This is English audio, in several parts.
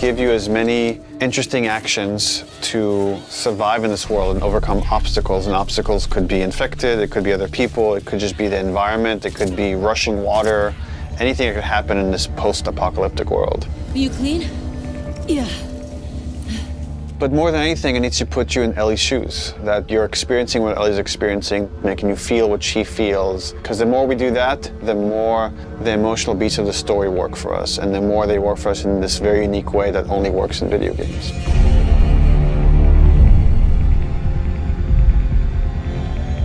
give you as many interesting actions to survive in this world and overcome obstacles. And obstacles could be infected, it could be other people, it could just be the environment, it could be rushing water, anything that could happen in this post-apocalyptic world. Are you clean? Yeah. But more than anything, it needs to put you in Ellie's shoes, that you're experiencing what Ellie's experiencing, making you feel what she feels. Because the more we do that, the more the emotional beats of the story work for us, and the more they work for us in this very unique way that only works in video games.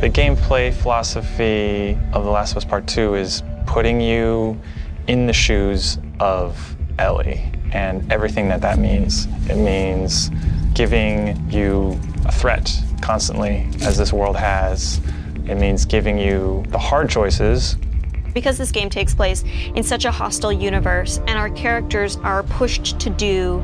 The gameplay philosophy of The Last of Us Part 2 is putting you in the shoes of Ellie and everything that that means. It means giving you a threat constantly, as this world has. It means giving you the hard choices. Because this game takes place in such a hostile universe and our characters are pushed to do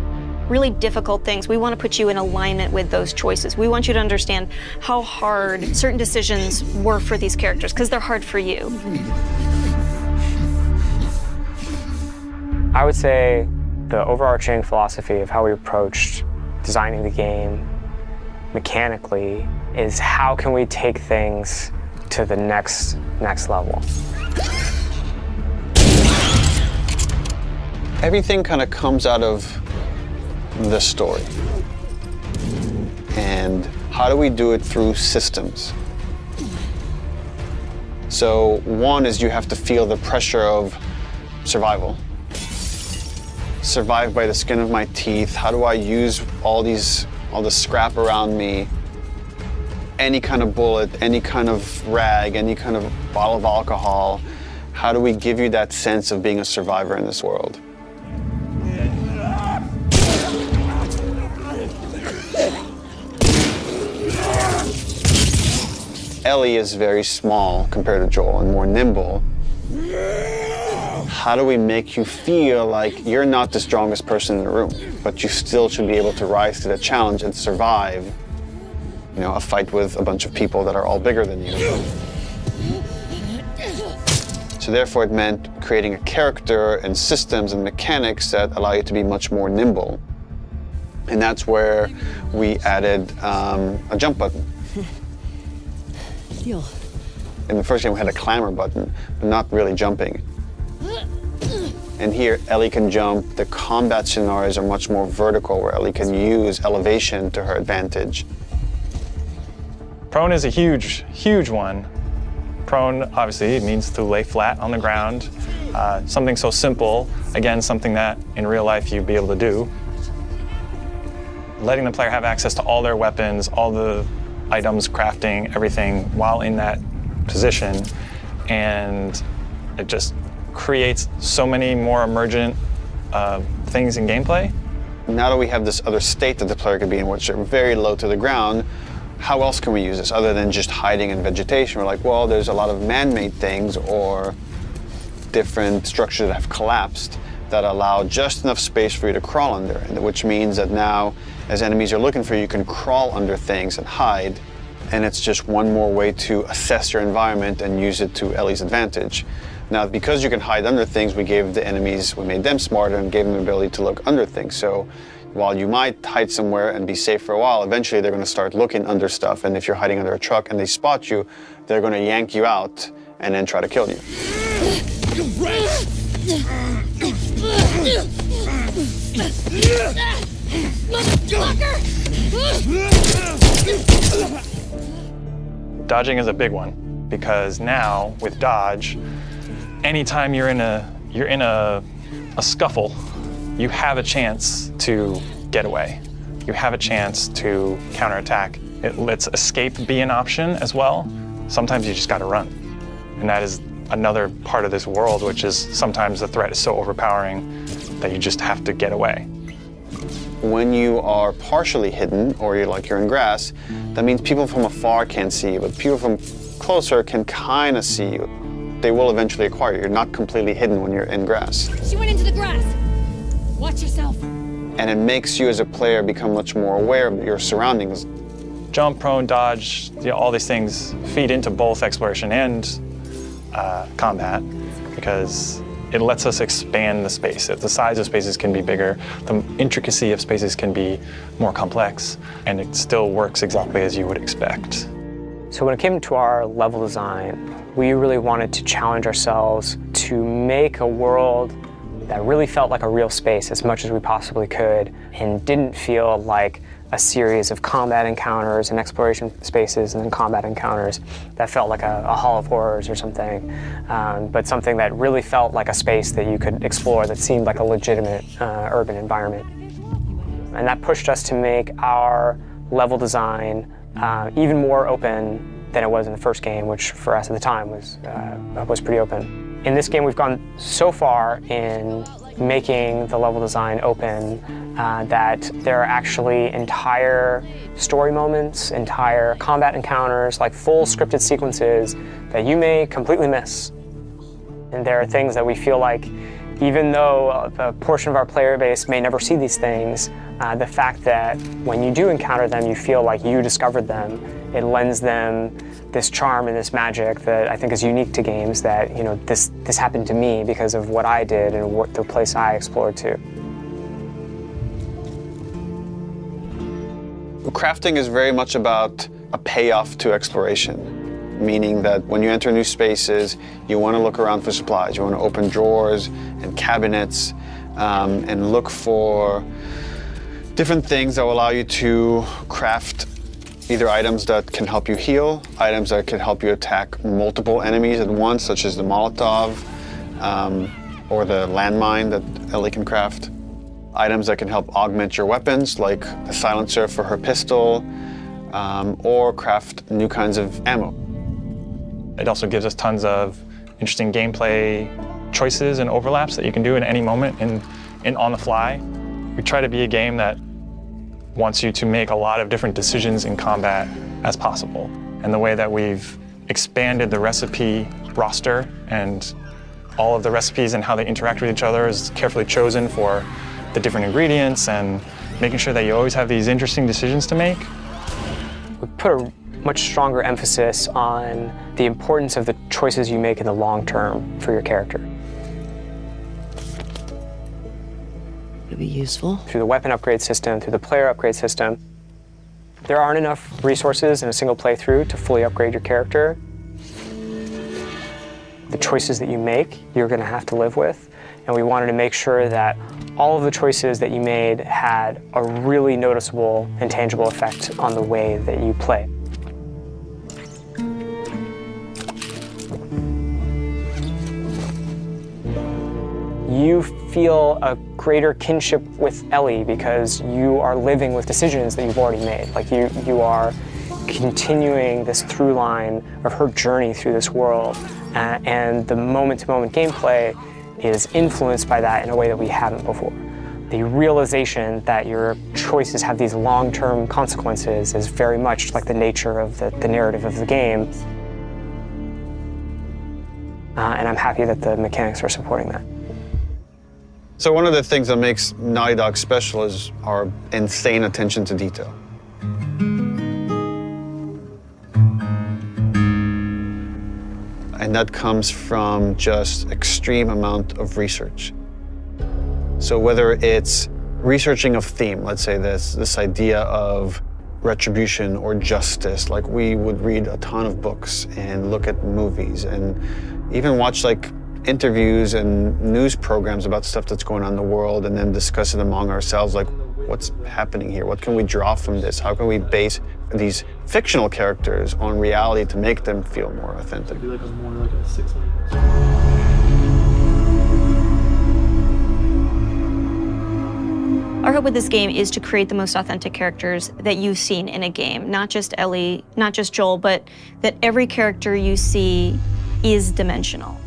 really difficult things, we want to put you in alignment with those choices. We want you to understand how hard certain decisions were for these characters, because they're hard for you. I would say the overarching philosophy of how we approached designing the game mechanically is how can we take things to the next level. Everything kind of comes out of the story. And how do we do it through systems? So one is you have to feel the pressure of survival. Survive by the skin of my teeth. How do I use all the scrap around me, any kind of bullet, any kind of rag, any kind of bottle of alcohol? How do we give you that sense of being a survivor in this world? Ellie is very small compared to Joel and more nimble. How do we make you feel like you're not the strongest person in the room, but you still should be able to rise to the challenge and survive, you know, a fight with a bunch of people that are all bigger than you? So therefore it meant creating a character and systems and mechanics that allow you to be much more nimble. And that's where we added a jump button. Deal. In the first game we had a clamber button, but not really jumping. And here, Ellie can jump. The combat scenarios are much more vertical, where Ellie can use elevation to her advantage. Prone is a huge, huge one. Prone, obviously, it means to lay flat on the ground. Something so simple, again, something that in real life you'd be able to do. Letting the player have access to all their weapons, all the items, crafting, everything, while in that position. And it just creates so many more emergent things in gameplay. Now that we have this other state that the player could be in, which are very low to the ground, how else can we use this other than just hiding in vegetation? We're like, well, there's a lot of man-made things or different structures that have collapsed that allow just enough space for you to crawl under, which means that now, as enemies are looking for you, you can crawl under things and hide, and it's just one more way to assess your environment and use it to Ellie's advantage. Now, because you can hide under things, we gave the enemies, we made them smarter and gave them the ability to look under things. So while you might hide somewhere and be safe for a while, eventually they're going to start looking under stuff, and if you're hiding under a truck and they spot you, they're going to yank you out and then try to kill you. Dodging is a big one, because now with dodge, anytime you're in a scuffle, you have a chance to get away. You have a chance to counterattack. It lets escape be an option as well. Sometimes you just gotta run. And that is another part of this world, which is sometimes the threat is so overpowering that you just have to get away. When you are partially hidden, or you're in grass, that means people from afar can't see you, but people from closer can kind of see you. They will eventually acquire you. You're not completely hidden when you're in grass. She went into the grass. Watch yourself. And it makes you as a player become much more aware of your surroundings. Jump, prone, dodge, all these things feed into both exploration and combat, because it lets us expand the space. The size of spaces can be bigger, the intricacy of spaces can be more complex, and it still works exactly as you would expect. So when it came to our level design, we really wanted to challenge ourselves to make a world that really felt like a real space as much as we possibly could and didn't feel like a series of combat encounters and exploration spaces and then combat encounters that felt like a Hall of Horrors or something, but something that really felt like a space that you could explore that seemed like a legitimate urban environment. And that pushed us to make our level design even more open than it was in the first game, which for us at the time was pretty open. In this game, we've gone so far in making the level design open that there are actually entire story moments, entire combat encounters, like full scripted sequences that you may completely miss. And there are things that we feel like, even though a portion of our player base may never see these things, the fact that when you do encounter them, you feel like you discovered them, it lends them this charm and this magic that I think is unique to games, that, you know, this happened to me because of what I did and what the place I explored to. Crafting is very much about a payoff to exploration, meaning that when you enter new spaces, you want to look around for supplies. You want to open drawers and cabinets and look for different things that will allow you to craft either items that can help you heal, items that can help you attack multiple enemies at once, such as the Molotov or the landmine that Ellie can craft. Items that can help augment your weapons, like a silencer for her pistol, or craft new kinds of ammo. It also gives us tons of interesting gameplay choices and overlaps that you can do at any moment and on the fly. We try to be a game that wants you to make a lot of different decisions in combat as possible. And the way that we've expanded the recipe roster and all of the recipes and how they interact with each other is carefully chosen for the different ingredients and making sure that you always have these interesting decisions to make. We put a much stronger emphasis on the importance of the choices you make in the long term for your character. It'll be useful. Through the weapon upgrade system, through the player upgrade system, there aren't enough resources in a single playthrough to fully upgrade your character. The choices that you make, you're going to have to live with, and we wanted to make sure that all of the choices that you made had a really noticeable and tangible effect on the way that you play. You feel a greater kinship with Ellie because you are living with decisions that you've already made. Like you are continuing this through line of her journey through this world, and the moment-to-moment gameplay is influenced by that in a way that we haven't before. The realization that your choices have these long-term consequences is very much like the nature of the narrative of the game. And I'm happy that the mechanics are supporting that. So one of the things that makes Naughty Dog special is our insane attention to detail. And that comes from just extreme amount of research. So whether it's researching a theme, let's say this idea of retribution or justice, like we would read a ton of books and look at movies and even watch like interviews and news programs about stuff that's going on in the world and then discuss it among ourselves, like what's happening here? What can we draw from this? How can we base these fictional characters on reality to make them feel more authentic? Our hope with this game is to create the most authentic characters that you've seen in a game. Not just Ellie, not just Joel, but that every character you see is dimensional.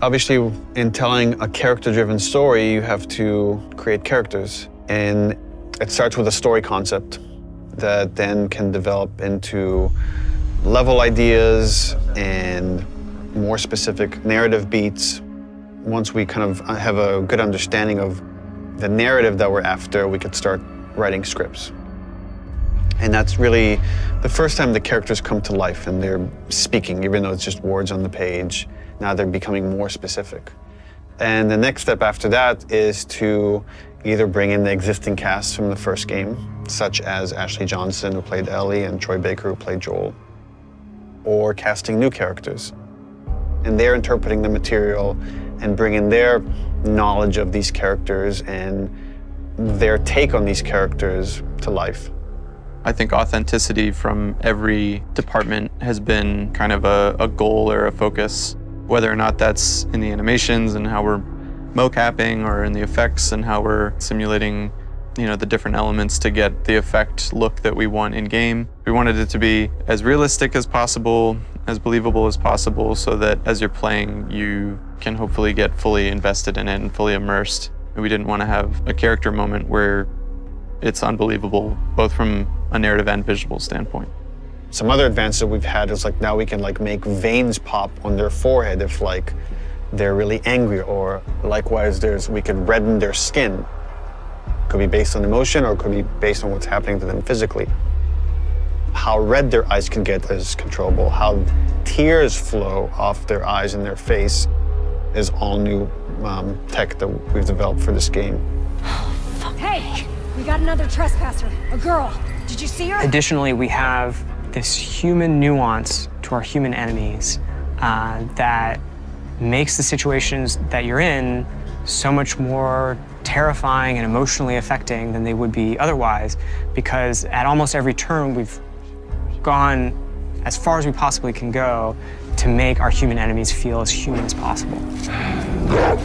Obviously, in telling a character-driven story, you have to create characters. And it starts with a story concept that then can develop into level ideas and more specific narrative beats. Once we kind of have a good understanding of the narrative that we're after, we could start writing scripts. And that's really the first time the characters come to life and they're speaking, even though it's just words on the page. Now they're becoming more specific. And the next step after that is to either bring in the existing cast from the first game, such as Ashley Johnson, who played Ellie, and Troy Baker, who played Joel, or casting new characters. And they're interpreting the material and bringing their knowledge of these characters and their take on these characters to life. I think authenticity from every department has been kind of a goal or a focus, whether or not that's in the animations and how we're mocapping, or in the effects and how we're simulating, you know, the different elements to get the effect look that we want in game. We wanted it to be as realistic as possible, as believable as possible, so that as you're playing, you can hopefully get fully invested in it and fully immersed. And we didn't want to have a character moment where it's unbelievable, both from a narrative and visual standpoint. Some other advances that we've had is like now we can like make veins pop on their forehead if like they're really angry, or likewise we could redden their skin. Could be based on emotion, or it could be based on what's happening to them physically. How red their eyes can get is controllable. How tears flow off their eyes and their face is all new tech that we've developed for this game. Hey! We got another trespasser. A girl. Did you see her? Additionally, we have this human nuance to our human enemies that makes the situations that you're in so much more terrifying and emotionally affecting than they would be otherwise, because at almost every turn we've gone as far as we possibly can go to make our human enemies feel as human as possible.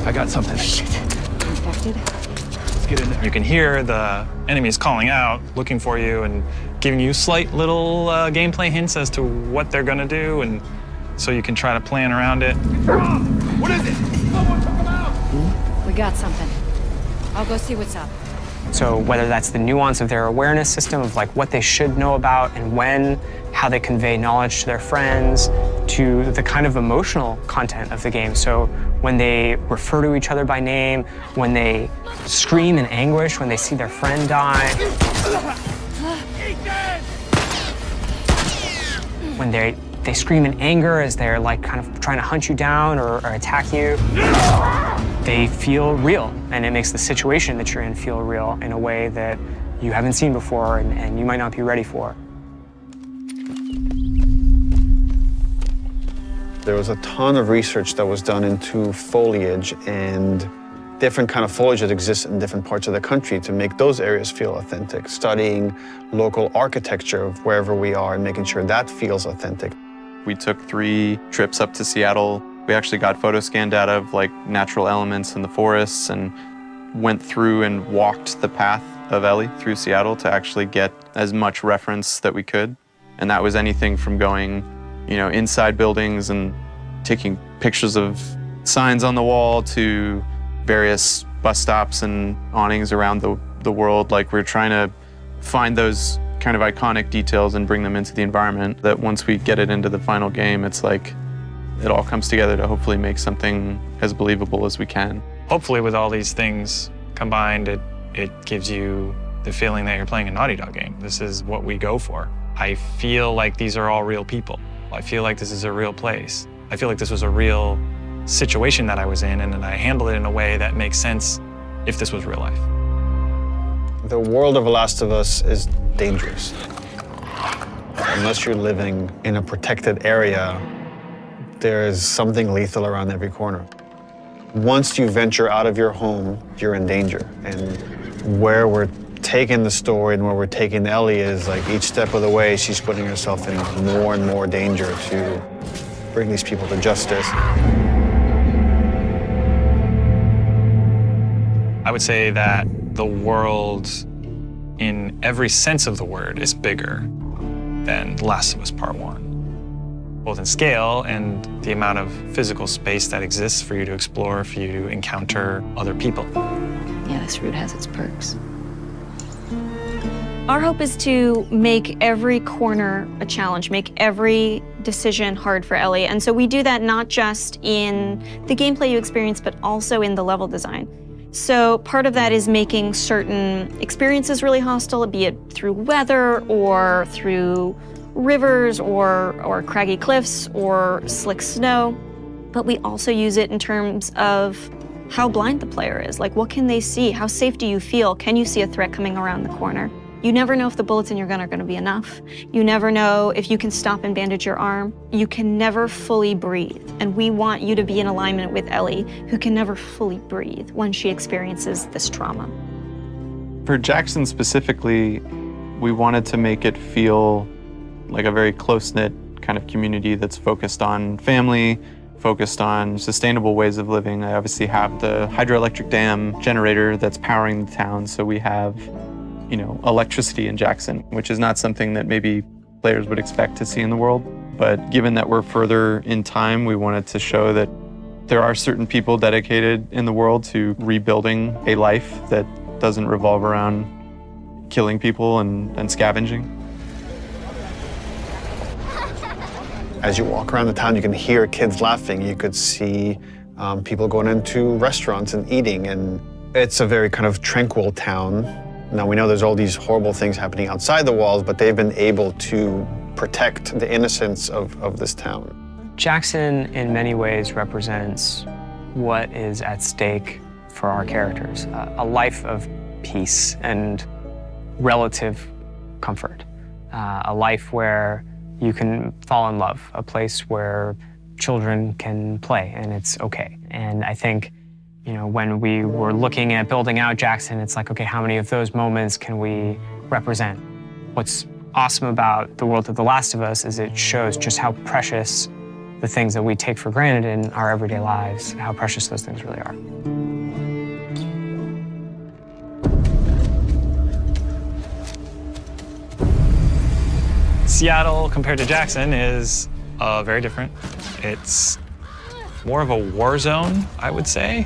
I got something. Infected? Let's get in there. You can hear the enemies calling out, looking for you, and giving you slight little gameplay hints as to what they're gonna do, and so you can try to plan around it. What is it? Someone took him out! We got something. I'll go see what's up. So whether that's the nuance of their awareness system of like what they should know about and when, how they convey knowledge to their friends, to the kind of emotional content of the game. So when they refer to each other by name, when they scream in anguish when they see their friend die, when they scream in anger as they're like kind of trying to hunt you down or attack you. They feel real, and it makes the situation that you're in feel real in a way that you haven't seen before and you might not be ready for. There was a ton of research that was done into foliage and different kind of foliage that exists in different parts of the country to make those areas feel authentic, studying local architecture of wherever we are and making sure that feels authentic. We took 3 trips up to Seattle. We actually got photo scan data of like natural elements in the forests and went through and walked the path of Ellie through Seattle to actually get as much reference that we could. And that was anything from going, you know, inside buildings and taking pictures of signs on the wall to various bus stops and awnings around the world. Like we're trying to find those kind of iconic details and bring them into the environment that once we get it into the final game, it's like it all comes together to hopefully make something as believable as we can. Hopefully with all these things combined, it gives you the feeling that you're playing a Naughty Dog game. This is what we go for. I feel like these are all real people. I feel like this is a real place. I feel like this was a real situation that I was in, and then I handled it in a way that makes sense if this was real life. The world of The Last of Us is dangerous. Unless you're living in a protected area, there is something lethal around every corner. Once you venture out of your home, you're in danger. And where we're taking the story and where we're taking Ellie is like each step of the way, she's putting herself in more and more danger to bring these people to justice. I would say that the world, in every sense of the word, is bigger than The Last of Us Part 1. Both in scale and the amount of physical space that exists for you to explore, for you to encounter other people. Yeah, this route has its perks. Our hope is to make every corner a challenge, make every decision hard for Ellie. And so we do that not just in the gameplay you experience, but also in the level design. So part of that is making certain experiences really hostile, be it through weather or through rivers or craggy cliffs or slick snow. But we also use it in terms of how blind the player is. Like, what can they see? How safe do you feel? Can you see a threat coming around the corner? You never know if the bullets in your gun are going to be enough. You never know if you can stop and bandage your arm. You can never fully breathe. And we want you to be in alignment with Ellie, who can never fully breathe when she experiences this trauma. For Jackson specifically, we wanted to make it feel like a very close-knit kind of community that's focused on family, focused on sustainable ways of living. I obviously have the hydroelectric dam generator that's powering the town, so we have, you know, electricity in Jackson, which is not something that maybe players would expect to see in the world. But given that we're further in time, we wanted to show that there are certain people dedicated in the world to rebuilding a life that doesn't revolve around killing people and scavenging. As you walk around the town, you can hear kids laughing. You could see people going into restaurants and eating, and it's a very kind of tranquil town. Now, we know there's all these horrible things happening outside the walls, but they've been able to protect the innocence of this town. Jackson, in many ways, represents what is at stake for our characters, a life of peace and relative comfort, a life where you can fall in love, a place where children can play and it's okay. And I think, you know, when we were looking at building out Jackson, it's like, okay, how many of those moments can we represent? What's awesome about the world of The Last of Us is it shows just how precious the things that we take for granted in our everyday lives, how precious those things really are. Seattle compared to Jackson is very different. It's more of a war zone, I would say.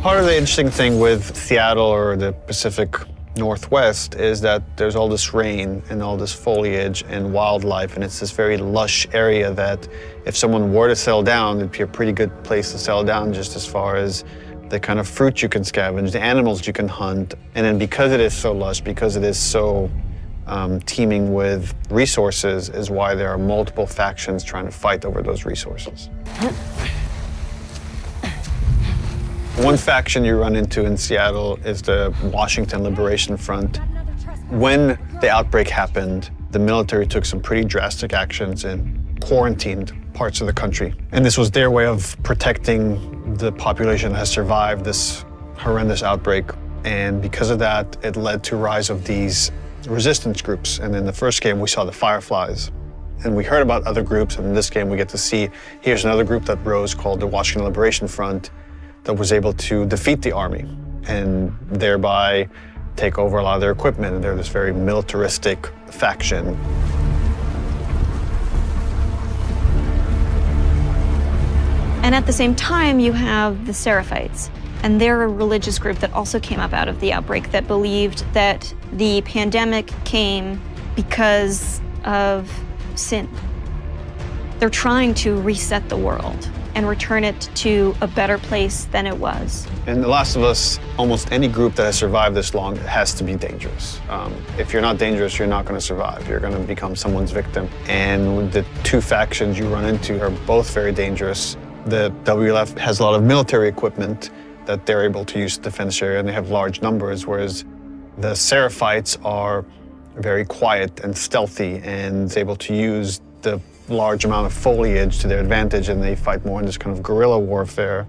Part of the interesting thing with Seattle or the Pacific Northwest is that there's all this rain and all this foliage and wildlife, and it's this very lush area that if someone were to settle down, it'd be a pretty good place to settle down, just as far as the kind of fruit you can scavenge, the animals you can hunt. And then because it is so lush, because it is so teeming with resources, is why there are multiple factions trying to fight over those resources. One faction you run into in Seattle is the Washington Liberation Front. When the outbreak happened, the military took some pretty drastic actions and quarantined parts of the country. And this was their way of protecting the population that has survived this horrendous outbreak. And because of that, it led to a rise of these resistance groups. And in the first game, we saw the Fireflies. And we heard about other groups, and in this game, we get to see here's another group that rose called the Washington Liberation Front that was able to defeat the army and thereby take over a lot of their equipment. And they're this very militaristic faction. And at the same time, you have the Seraphites. And they're a religious group that also came up out of the outbreak that believed that the pandemic came because of sin. They're trying to reset the world and return it to a better place than it was. In The Last of Us, almost any group that has survived this long has to be dangerous. If you're not dangerous, you're not going to survive. You're going to become someone's victim. And the two factions you run into are both very dangerous. The WLF has a lot of military equipment that they're able to use to defend this area, and they have large numbers, whereas the Seraphites are very quiet and stealthy and is able to use the large amount of foliage to their advantage, and they fight more in this kind of guerrilla warfare.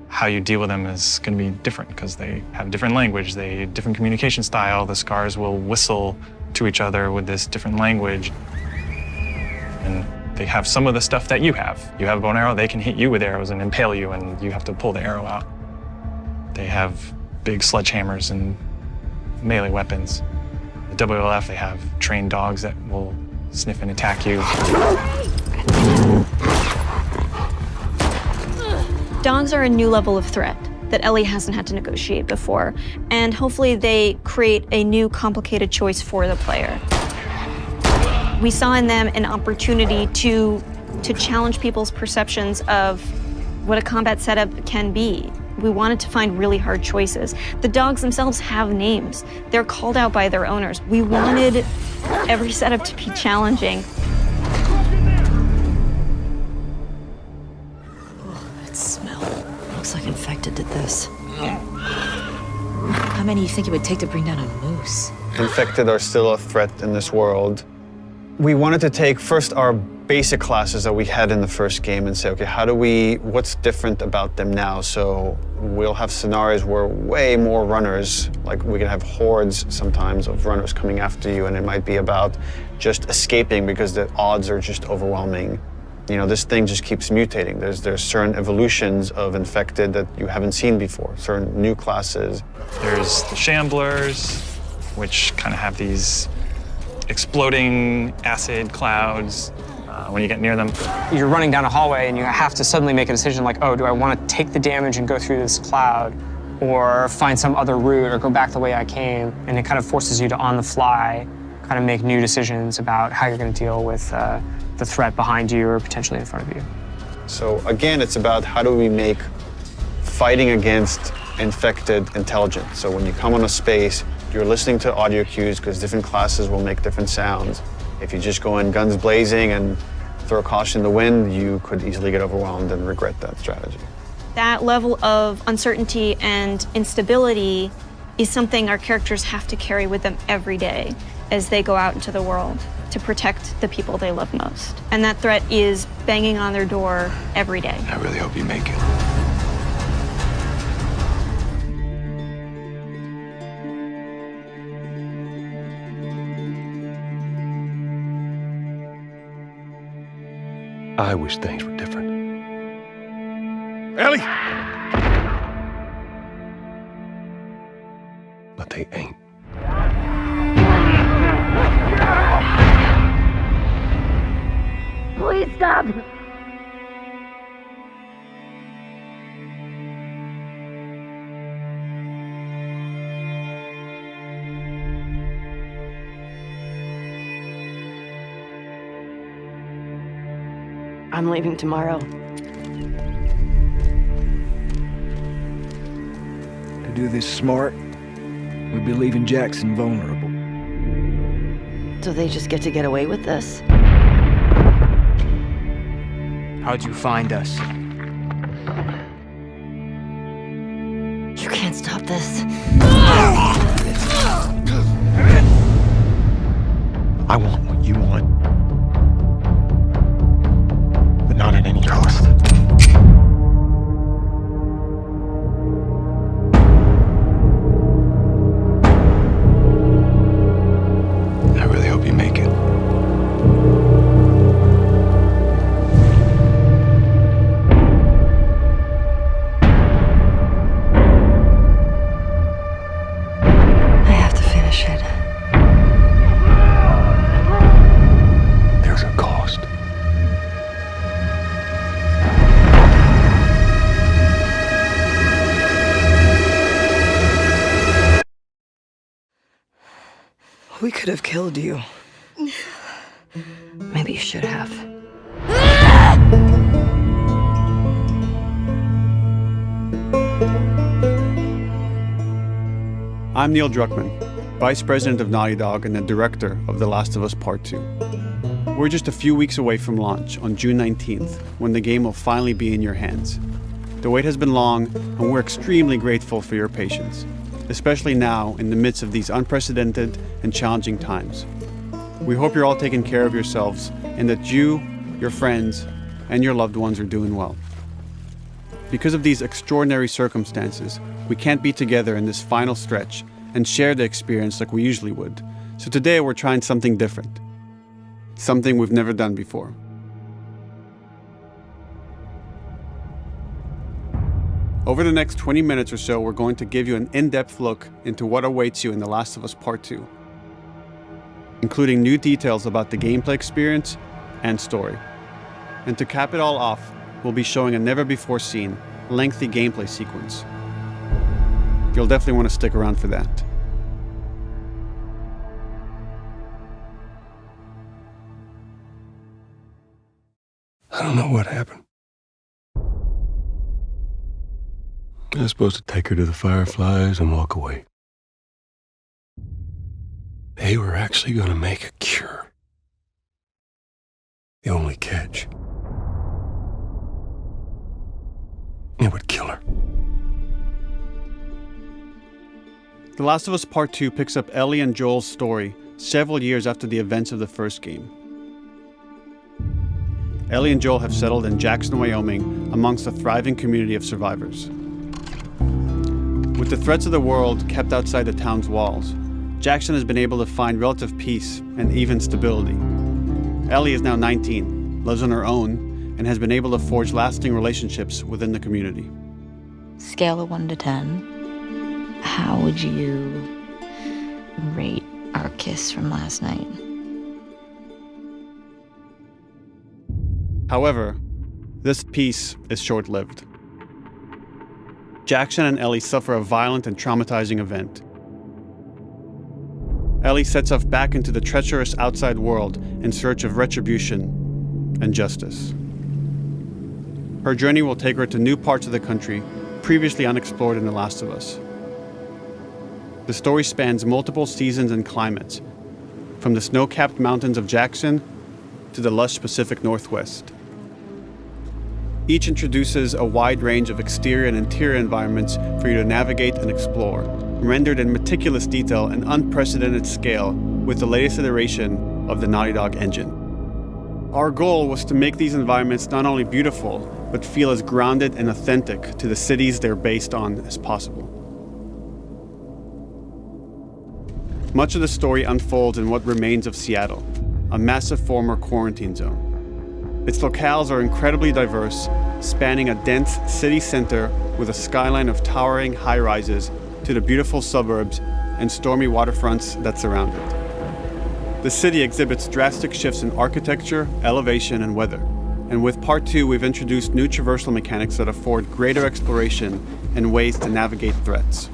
How you deal with them is going to be different because they have different language, they have different communication style. The scars will whistle to each other with this different language. And they have some of the stuff that you have. You have a bow and arrow, they can hit you with arrows and impale you, and you have to pull the arrow out. They have big sledgehammers and melee weapons. The WLF, they have trained dogs that will sniff and attack you. Dogs are a new level of threat that Ellie hasn't had to negotiate before, and hopefully they create a new complicated choice for the player. We saw in them an opportunity to challenge people's perceptions of what a combat setup can be. We wanted to find really hard choices. The dogs themselves have names. They're called out by their owners. We wanted every setup to be challenging. Oh, that smell. Infected did this. How many do you think it would take to bring down a moose? Infected are still a threat in this world. We wanted to take first our basic classes that we had in the first game and say, okay, what's different about them now? So we'll have scenarios where way more runners, like we can have hordes sometimes of runners coming after you, and it might be about just escaping because the odds are just overwhelming. You know, this thing just keeps mutating. There's certain evolutions of infected that you haven't seen before, certain new classes. There's the shamblers, which kind of have these exploding acid clouds when you get near them. You're running down a hallway and you have to suddenly make a decision like, oh, do I want to take the damage and go through this cloud or find some other route or go back the way I came? And it kind of forces you to, on the fly, kind of make new decisions about how you're going to deal with the threat behind you or potentially in front of you. So again, it's about how do we make fighting against infected intelligent. So when you come on a space, you're listening to audio cues because different classes will make different sounds. If you just go in guns blazing and throw caution in the wind, you could easily get overwhelmed and regret that strategy. That level of uncertainty and instability is something our characters have to carry with them every day as they go out into the world to protect the people they love most. And that threat is banging on their door every day. I really hope you make it. I wish things were different. Ellie! But they ain't. Please stop! I'm leaving tomorrow. To do this smart, we'd be leaving Jackson vulnerable. So they just get to get away with this? How'd you find us? You can't stop this. I want what you want. But not at any cost. I really hope you make it. I have to finish it. There's a cost. We could have killed you. Maybe you should have. I'm Neil Druckmann, Vice President of Naughty Dog and the Director of The Last of Us Part 2. We're just a few weeks away from launch on June 19th, when the game will finally be in your hands. The wait has been long, and we're extremely grateful for your patience, especially now in the midst of these unprecedented and challenging times. We hope you're all taking care of yourselves and that you, your friends, and your loved ones are doing well. Because of these extraordinary circumstances, we can't be together in this final stretch and share the experience like we usually would. So today we're trying something different. Something we've never done before. Over the next 20 minutes or so, we're going to give you an in-depth look into what awaits you in The Last of Us Part 2, including new details about the gameplay experience and story. And to cap it all off, we'll be showing a never-before-seen, lengthy gameplay sequence. You'll definitely want to stick around for that. I don't know what happened. I was supposed to take her to the Fireflies and walk away. They were actually going to make a cure. The only catch, it would kill her. The Last of Us Part 2 picks up Ellie and Joel's story several years after the events of the first game. Ellie and Joel have settled in Jackson, Wyoming, amongst a thriving community of survivors. With the threats of the world kept outside the town's walls, Jackson has been able to find relative peace and even stability. Ellie is now 19, lives on her own, and has been able to forge lasting relationships within the community. Scale of 1 to 10, how would you rate our kiss from last night? However, this peace is short-lived. Jackson and Ellie suffer a violent and traumatizing event. Ellie sets off back into the treacherous outside world in search of retribution and justice. Her journey will take her to new parts of the country previously unexplored in The Last of Us. The story spans multiple seasons and climates, from the snow-capped mountains of Jackson to the lush Pacific Northwest. Each introduces a wide range of exterior and interior environments for you to navigate and explore, rendered in meticulous detail and unprecedented scale with the latest iteration of the Naughty Dog engine. Our goal was to make these environments not only beautiful, but feel as grounded and authentic to the cities they're based on as possible. Much of the story unfolds in what remains of Seattle, a massive former quarantine zone. Its locales are incredibly diverse, spanning a dense city center with a skyline of towering high-rises to the beautiful suburbs and stormy waterfronts that surround it. The city exhibits drastic shifts in architecture, elevation, and weather. And with Part 2, we've introduced new traversal mechanics that afford greater exploration and ways to navigate threats.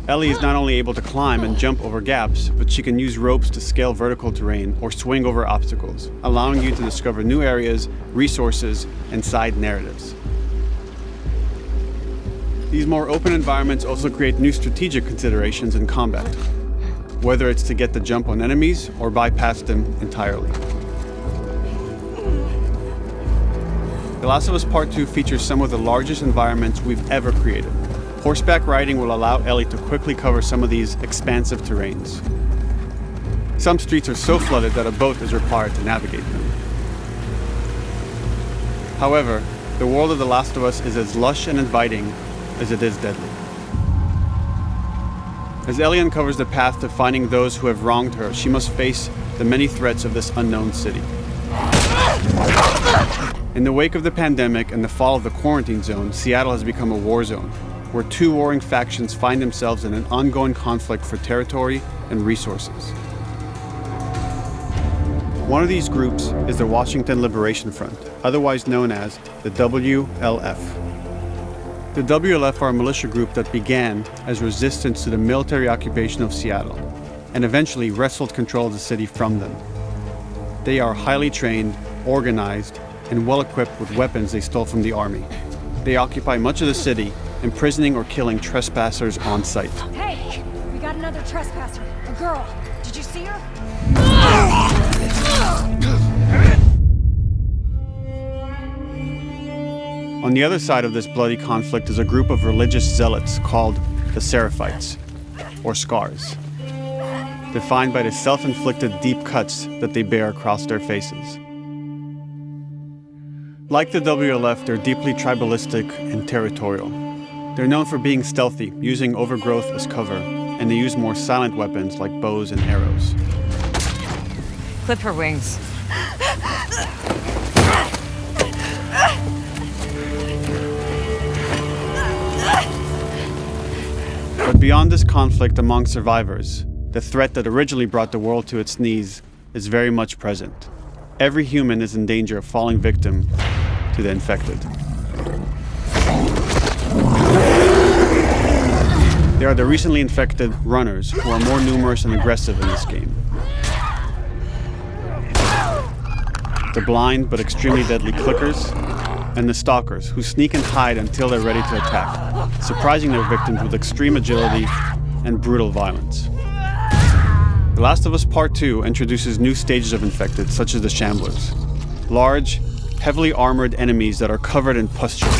Ellie is not only able to climb and jump over gaps, but she can use ropes to scale vertical terrain or swing over obstacles, allowing you to discover new areas, resources, and side narratives. These more open environments also create new strategic considerations in combat, whether it's to get the jump on enemies or bypass them entirely. The Last of Us Part 2 features some of the largest environments we've ever created. Horseback riding will allow Ellie to quickly cover some of these expansive terrains. Some streets are so flooded that a boat is required to navigate them. However, the world of The Last of Us is as lush and inviting as it is deadly. As Ellie uncovers the path to finding those who have wronged her, she must face the many threats of this unknown city. In the wake of the pandemic and the fall of the quarantine zone, Seattle has become a war zone, where two warring factions find themselves in an ongoing conflict for territory and resources. One of these groups is the Washington Liberation Front, otherwise known as the WLF. The WLF are a militia group that began as resistance to the military occupation of Seattle, and eventually wrestled control of the city from them. They are highly trained, organized, and well-equipped with weapons they stole from the army. They occupy much of the city, imprisoning or killing trespassers on sight. Hey, we got another trespasser, a girl. Did you see her? On the other side of this bloody conflict is a group of religious zealots called the Seraphites, or Scars, defined by the self-inflicted deep cuts that they bear across their faces. Like the WLF, they're deeply tribalistic and territorial. They're known for being stealthy, using overgrowth as cover, and they use more silent weapons like bows and arrows. Clip her wings. But beyond this conflict among survivors, the threat that originally brought the world to its knees is very much present. Every human is in danger of falling victim to the infected. They are the recently infected runners, who are more numerous and aggressive in this game. The blind but extremely deadly clickers, and the stalkers, who sneak and hide until they're ready to attack, surprising their victims with extreme agility and brutal violence. The Last of Us Part 2 introduces new stages of infected, such as the Shamblers, large, heavily armored enemies that are covered in pustules,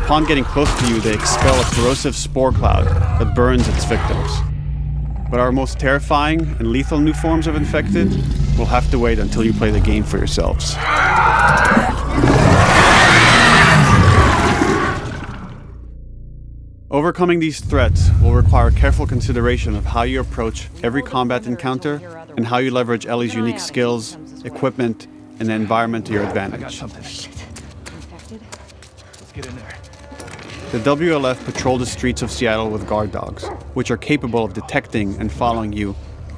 Upon getting close to you, they expel a corrosive spore cloud that burns its victims. But our most terrifying and lethal new forms of infected will have to wait until you play the game for yourselves. Overcoming these threats will require careful consideration of how you approach every combat encounter and how you leverage Ellie's unique skills, equipment, and the environment to your advantage. Let's get in there. The WLF patrol the streets of Seattle with guard dogs, which are capable of detecting and following you,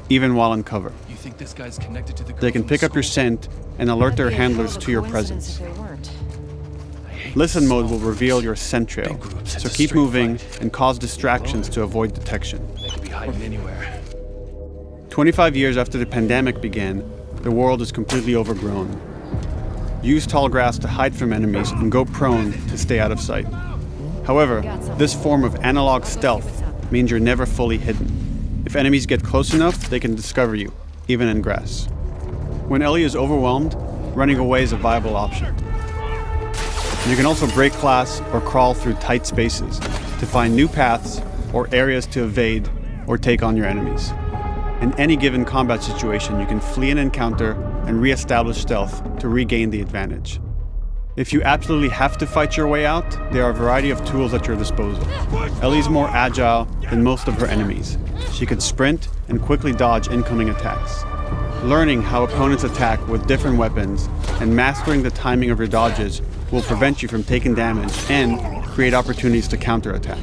even while in cover. You think this guy's connected to the They can pick up your scent and alert their handlers to your presence. Listen mode will reveal your scent trail, so keep moving and cause distractions to avoid detection. They could be hiding anywhere. 25 years after the pandemic began, the world is completely overgrown. Use tall grass to hide from enemies and go prone to stay out of sight. However, this form of analog stealth means you're never fully hidden. If enemies get close enough, they can discover you, even in grass. When Ellie is overwhelmed, running away is a viable option. You can also break glass or crawl through tight spaces to find new paths or areas to evade or take on your enemies. In any given combat situation, you can flee an encounter and re-establish stealth to regain the advantage. If you absolutely have to fight your way out, there are a variety of tools at your disposal. Ellie's more agile than most of her enemies. She can sprint and quickly dodge incoming attacks. Learning how opponents attack with different weapons and mastering the timing of your dodges will prevent you from taking damage and create opportunities to counterattack.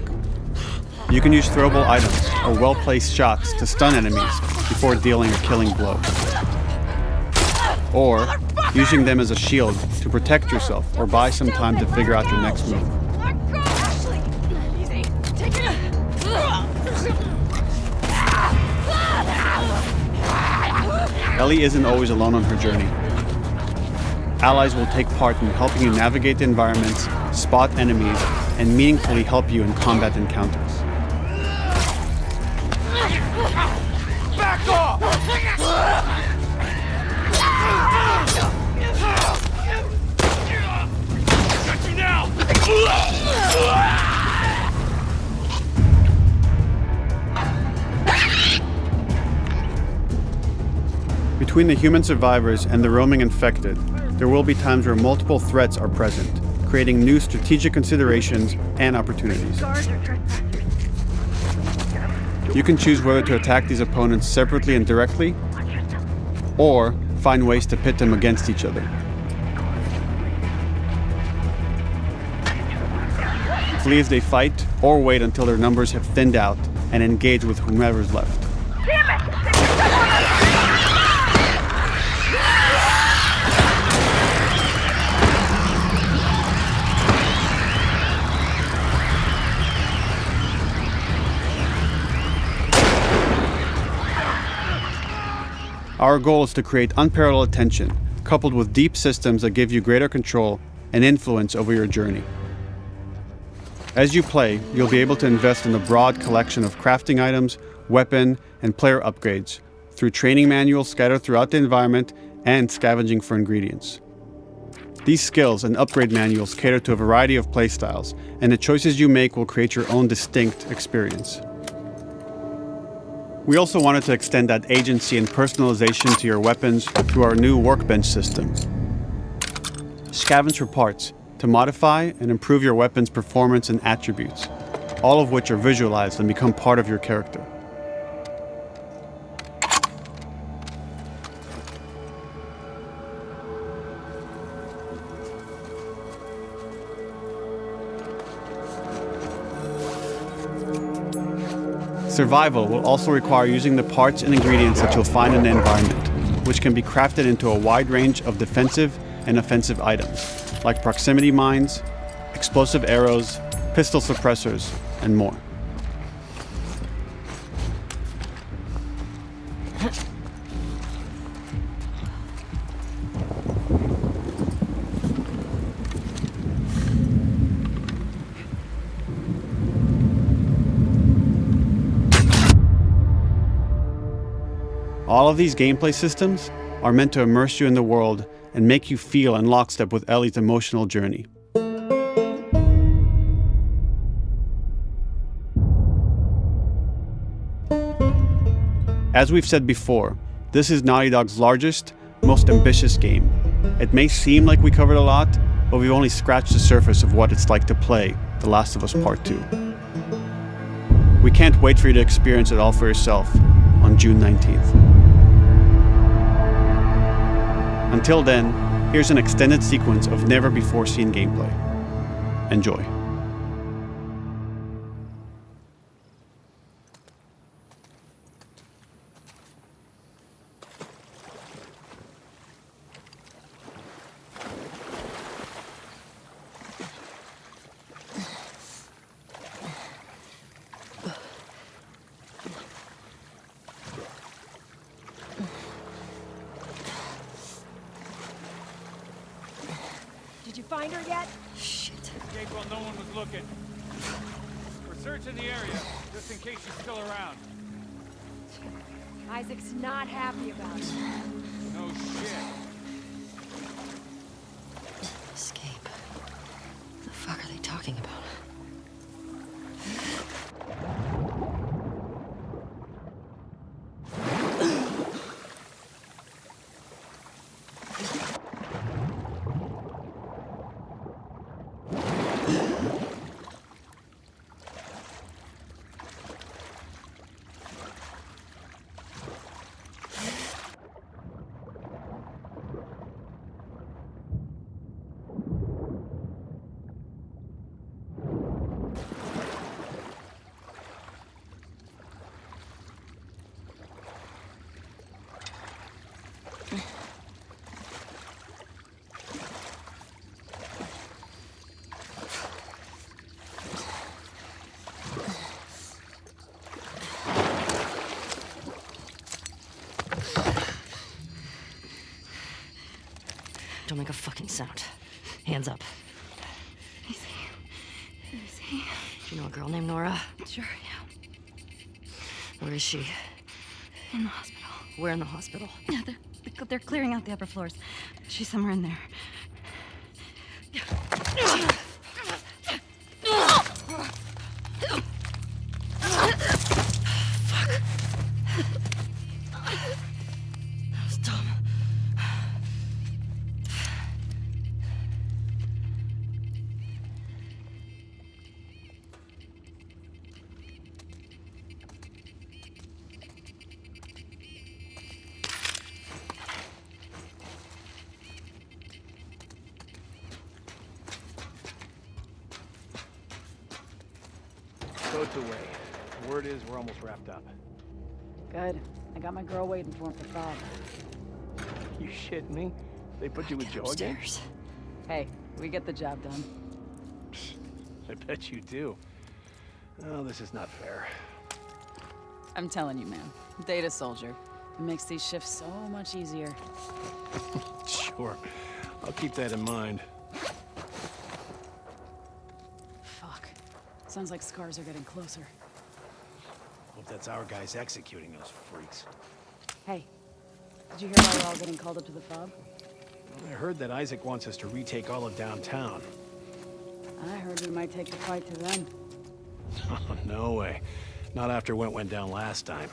You can use throwable items or well-placed shots to stun enemies before dealing a killing blow. Or using them as a shield to protect yourself or buy some time to figure out your next move. Ellie isn't always alone on her journey. Allies will take part in helping you navigate the environments, spot enemies, and meaningfully help you in combat encounters. Back off! Got you now! Between the human survivors and the roaming infected, there will be times where multiple threats are present, creating new strategic considerations and opportunities. You can choose whether to attack these opponents separately and directly, or find ways to pit them against each other. Flee as they fight, or wait until their numbers have thinned out and engage with whomever's left. Our goal is to create unparalleled tension, coupled with deep systems that give you greater control and influence over your journey. As you play, you'll be able to invest in a broad collection of crafting items, weapon, and player upgrades through training manuals scattered throughout the environment and scavenging for ingredients. These skills and upgrade manuals cater to a variety of playstyles, and the choices you make will create your own distinct experience. We also wanted to extend that agency and personalization to your weapons through our new workbench system. Scavenge for parts to modify and improve your weapon's performance and attributes, all of which are visualized and become part of your character. Survival will also require using the parts and ingredients that you'll find in the environment, which can be crafted into a wide range of defensive and offensive items, like proximity mines, explosive arrows, pistol suppressors, and more. All of these gameplay systems are meant to immerse you in the world and make you feel in lockstep with Ellie's emotional journey. As we've said before, this is Naughty Dog's largest, most ambitious game. It may seem like we covered a lot, but we've only scratched the surface of what it's like to play The Last of Us Part 2. We can't wait for you to experience it all for yourself on June 19th. Until then, here's an extended sequence of never-before-seen gameplay. Enjoy. Did you find her yet? Escape while no one was looking. We're searching the area, just in case she's still around. Isaac's not happy about it. No shit. Escape. What the fuck are they talking about? Don't make a fucking sound. Hands up. Let me see. Do you know a girl named Nora? Sure, yeah. Where is she? In the hospital. Where in the hospital? Yeah, they're clearing out the upper floors. She's somewhere in there. That was dumb. Boat's away. Word is we're almost wrapped up. Good. I got my girl waiting for him for Bob. You shitting me? They put you with Joe again? Upstairs. Hey, we get the job done. I bet you do. Oh, this is not fair. I'm telling you, man. Data soldier. It makes these shifts so much easier. Sure. I'll keep that in mind. Fuck. Sounds like scars are getting closer. Hope that's our guys executing those freaks. Hey, did you hear why we're all getting called up to the fob? I heard that Isaac wants us to retake all of downtown. I heard we might take the fight to them. Oh, no way. Not after what went down last time.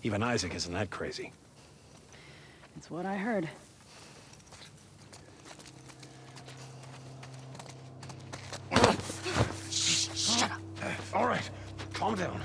Even Isaac isn't that crazy. It's what I heard. Shut up. All right, calm down.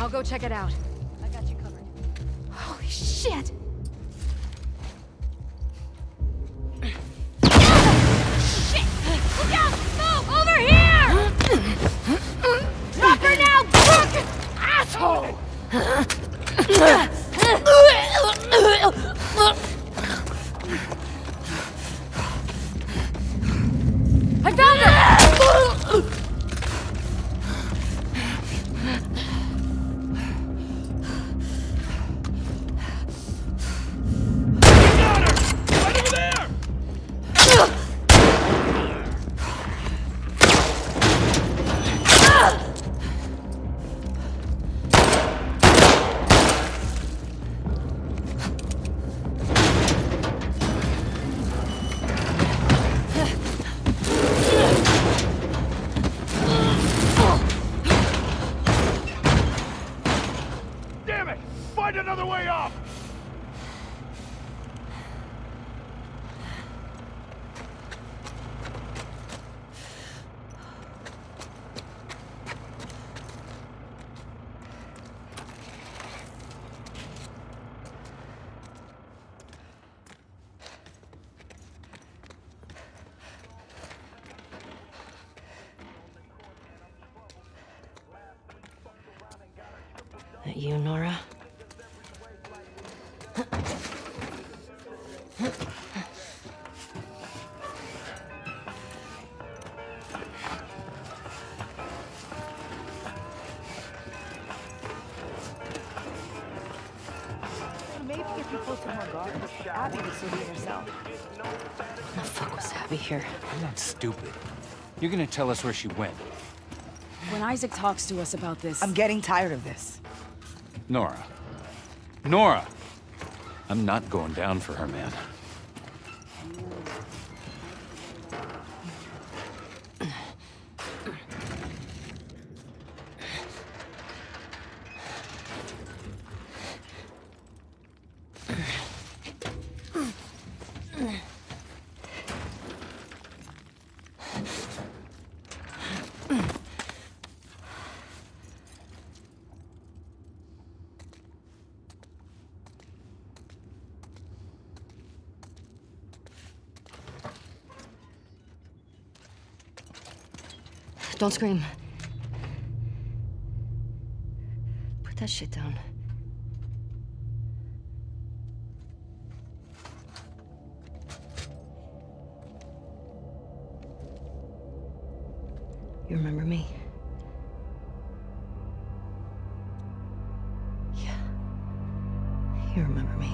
I'll go check it out. I got you covered. Holy shit! Shit! Look out! Move! Over here! Drop her now, crook! Asshole! I found her! That you, Nora? Maybe if you posted more guards, Abby would still be herself. What the fuck was Abby here? I'm not stupid. You're gonna tell us where she went. When Isaac talks to us about this... I'm getting tired of this. Nora. Nora! I'm not going down for her, man. Don't scream. Put that shit down. You remember me? Yeah. You remember me.